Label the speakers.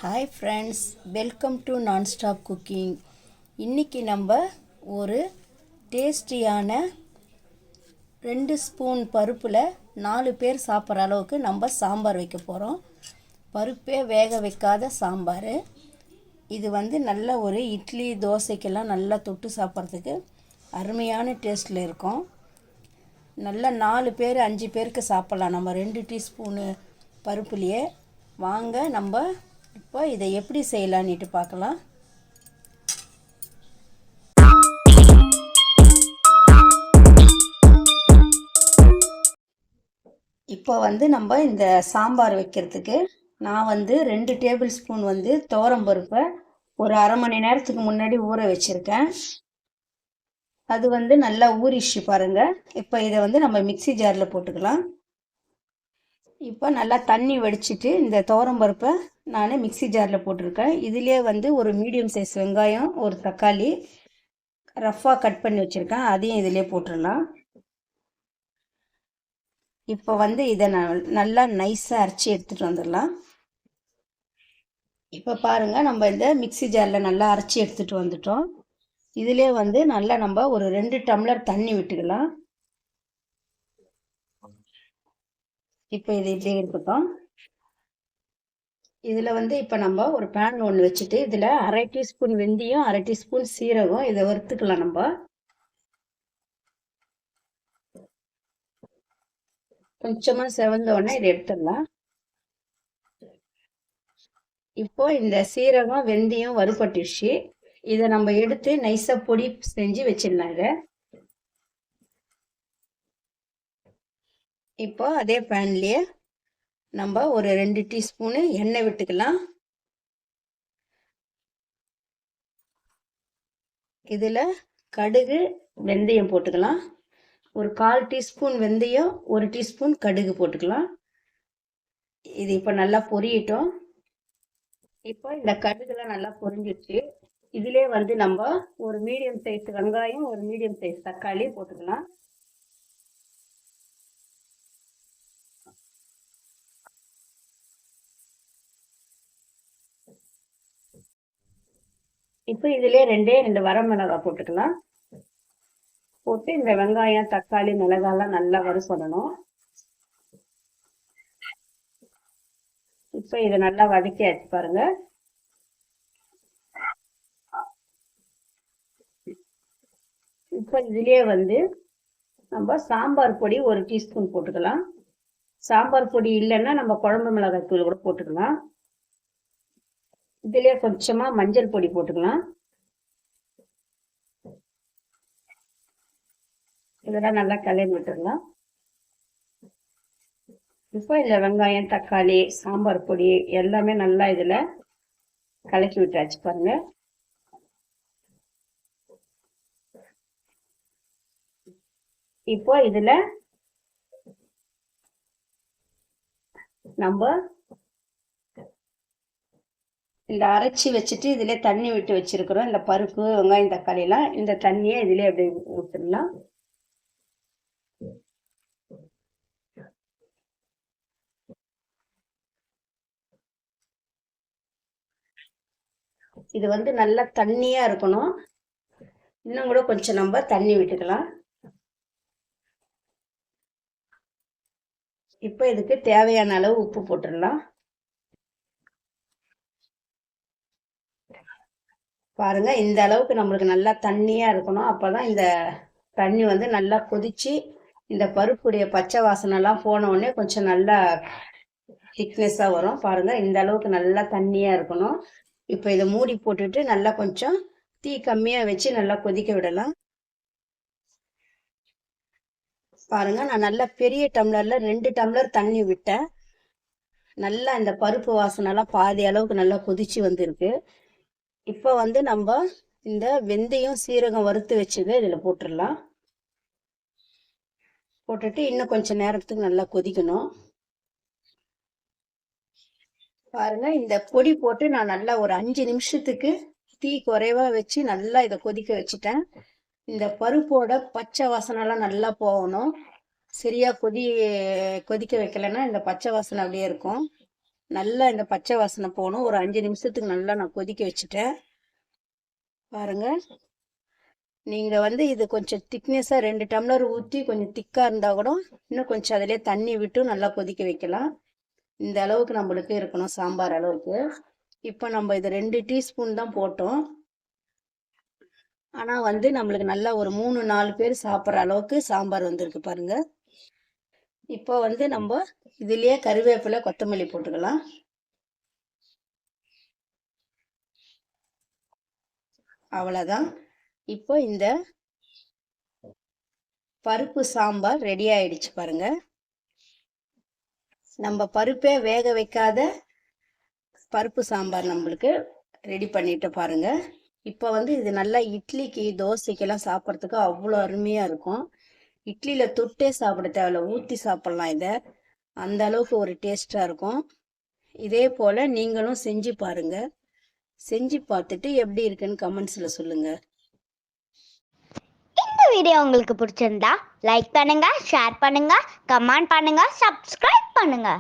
Speaker 1: Hi friends, welcome to nonstop cooking. இன்றைக்கி நம்ம ஒரு டேஸ்டியான 2 ஸ்பூன் பருப்பில் 4 பேர் சாப்பிட்ற அளவுக்கு நம்ம சாம்பார் வைக்க போகிறோம். பருப்பே வேக வைக்காத சாம்பார். இது நல்ல ஒரு இட்லி தோசைக்கெல்லாம் நல்லா தொட்டு சாப்பிட்றதுக்கு அருமையான டேஸ்ட்டில் இருக்கும். நல்லா 4 பேர் 5 பேருக்கு சாப்பிட்லாம் நம்ம 2 டீஸ்பூனு பருப்புலேயே. வாங்க நம்ம இப்போ இதை எப்படி செய்யலான்னுட்டு பார்க்கலாம். இப்போ நம்ம இந்த சாம்பார் வைக்கிறதுக்கு நான் 2 டேபிள் ஸ்பூன் துவரம்பருப்பை ஒரு அரை மணி நேரத்துக்கு முன்னாடி ஊற வச்சுருக்கேன். அது நல்லா ஊறிச்சு பாருங்கள். இப்போ இதை நம்ம மிக்சி ஜாரில் போட்டுக்கலாம். இப்போ நல்லா தண்ணி வடிச்சிட்டு இந்த துவரம்பருப்பை நான் மிக்சி ஜாரில் போட்டிருக்கேன். இதிலே ஒரு மீடியம் சைஸ் வெங்காயம், ஒரு தக்காளி ரஃப்பாக கட் பண்ணி வச்சுருக்கேன், அதையும் இதிலே போட்டுடலாம். இப்போ இதை நல்லா நைஸாக அரைச்சி எடுத்துகிட்டு வந்துடலாம். இப்போ பாருங்கள், நம்ம இந்த மிக்சி ஜாரில் நல்லா அரைச்சி எடுத்துகிட்டு வந்துட்டோம். இதிலே நல்லா நம்ம ஒரு 2 டம்ளர் தண்ணி விட்டுக்கலாம். இப்போ இது இப்படியே இருக்கட்டும். இதில் இப்போ நம்ம ஒரு பேன் ஒன்று வச்சுட்டு இதில் அரை டீஸ்பூன் வெந்தயம், அரை டீஸ்பூன் சீரகம் இதை வறுத்துக்கலாம். நம்ம கொஞ்சமாக செவந்த உடனே இதை எடுத்துடலாம். இப்போ இந்த சீரகம் வெந்தயம் வறுபட்டுச்சு. இதை நம்ம எடுத்து நைஸாக பொடி செஞ்சு வச்சிடலாம். இதை இப்போ அதே பேன்லேயே நம்ம ஒரு 2 டீஸ்பூனு எண்ணெய் விட்டுக்கலாம். இதில் கடுகு வெந்தயம் போட்டுக்கலாம். ஒரு 1/4 டீஸ்பூன் வெந்தயம், 1 டீஸ்பூன் கடுகு போட்டுக்கலாம். இது இப்போ நல்லா பொரியட்டும். இப்போ இந்த கடுகுலாம் நல்லா பொரிஞ்சிடுச்சு. இதிலே நம்ம ஒரு மீடியம் சைஸ் வெங்காயம், ஒரு மீடியம் சைஸ் தக்காளி போட்டுக்கலாம். இப்போ இதிலே 2 வரமிளகாய் போட்டுக்கலாம். போட்டு இந்த வெங்காயம், தக்காளி, மிளகாலாம் நல்லா வறுக்கணும். இப்போ இதை நல்லா வதக்கியாச்சு பாருங்க. இப்போ இதுலயே நம்ம சாம்பார் பொடி 1 டீஸ்பூன் போட்டுக்கலாம். சாம்பார் பொடி இல்லைன்னா நம்ம குழம்பு மிளகாய் தூள் கூட போட்டுக்கலாம். இதுலயே கொஞ்சமா மஞ்சள் பொடி போட்டுக்கலாம். இதெல்லாம் நல்லா கலந்து விட்டுடலாம். இப்போ இந்த வெங்காயம், தக்காளி, சாம்பார் பொடி எல்லாமே நல்லா இதுல கலக்கி விட்டாச்சு பாருங்க. இப்போ இதுல நம்ம இந்த அரைச்சி வச்சுட்டு இதிலே தண்ணி விட்டு வச்சிருக்கிறோம். இந்த பருப்பு, வெங்காயம், தக்காளிலாம் இந்த தண்ணியை இதிலே அப்படி ஊற்றிடலாம். இது நல்லா தண்ணியா இருக்கணும். இன்னும் கூட கொஞ்சம் நம்ம தண்ணி விட்டுக்கலாம். இப்போ இதுக்கு தேவையான அளவு உப்பு போட்டுடலாம். பாருங்க, இந்த அளவுக்கு நம்மளுக்கு நல்லா தண்ணியா இருக்கணும். அப்பதான் இந்த தண்ணி நல்லா கொதிச்சு இந்த பருப்புடைய பச்சை வாசனை எல்லாம் போன உடனே கொஞ்சம் நல்லா திக்னஸா வரும். பாருங்க, இந்த அளவுக்கு நல்லா தண்ணியா இருக்கணும். இப்போ இதை மூடி போட்டுட்டு நல்லா கொஞ்சம் தீ கம்மியா வச்சு நல்லா கொதிக்க விடலாம். பாருங்க, நான் நல்லா பெரிய டம்ளர்ல 2 டம்ளர் தண்ணி விட்டேன். நல்லா இந்த பருப்பு வாசனை எல்லாம் பாதி அளவுக்கு நல்லா கொதிச்சு வந்திருக்கு. இப்போ நம்ம இந்த வெந்தயம், சீரகம் வறுத்து வச்சதை இதில் போட்டுடலாம். போட்டுட்டு இன்னும் கொஞ்சம் நேரத்துக்கு நல்லா கொதிக்கணும். பாருங்க, இந்த பொடி போட்டு நான் நல்லா ஒரு 5 நிமிஷத்துக்கு தீ குறைவா வச்சு நல்லா இதை கொதிக்க வச்சுட்டேன். இந்த பருப்போட பச்சை வாசனைலாம் நல்லா போகணும். சரியா கொதிக்க வைக்கலைன்னா இந்த பச்சை வாசனை அப்படியே இருக்கும். நல்லா இந்த பச்சை வாசனை போகணும். ஒரு 5 நிமிஷத்துக்கு நல்லா நான் கொதிக்க வச்சுட்டேன். பாருங்கள், நீங்கள் வந்து இது கொஞ்சம் திக்னஸாக 2 டம்ளர் ஊற்றி கொஞ்சம் திக்காக இருந்தால் கூட இன்னும் கொஞ்சம் அதிலே தண்ணி விட்டு நல்லா கொதிக்க வைக்கலாம். இந்த அளவுக்கு நம்மளுக்கு இருக்கணும் சாம்பார் அளவுக்கு. இப்போ நம்ம இது 2 டீஸ்பூன் தான் போட்டோம். ஆனால் வந்து நம்மளுக்கு நல்லா ஒரு 3-4 பேர் சாப்பிட்ற அளவுக்கு சாம்பார் வந்திருக்கு பாருங்க. இப்போ வந்து நம்ம இதுலேயே கருவேப்பிலை கொத்தமல்லி போட்டுக்கலாம். அவ்வளோதான். இப்போ இந்த பருப்பு சாம்பார் ரெடி ஆயிடுச்சு பாருங்க. நம்ம பருப்பே வேக வைக்காத பருப்பு சாம்பார் நம்மளுக்கு ரெடி பண்ணிட்டு பாருங்க. இப்போ வந்து இது நல்லா இட்லிக்கு தோசைக்கெல்லாம் சாப்பிட்றதுக்கு அவ்வளோ அருமையாக இருக்கும். இட்லியில் தொட்டே சாப்பிட தேவையில்ல, ஊற்றி சாப்பிட்லாம் இதை. அந்த அளவுக்கு ஒரு டேஸ்ட்டாக இருக்கும். இதே போல் நீங்களும் செஞ்சு பாருங்கள். செஞ்சு பார்த்துட்டு எப்படி இருக்குன்னு கமெண்ட்ஸில் சொல்லுங்கள்.
Speaker 2: இந்த வீடியோ உங்களுக்கு பிடிச்சிருந்தா லைக் பண்ணுங்க, ஷேர் பண்ணுங்க, கமெண்ட் பண்ணுங்க, சப்ஸ்கிரைப் பண்ணுங்க.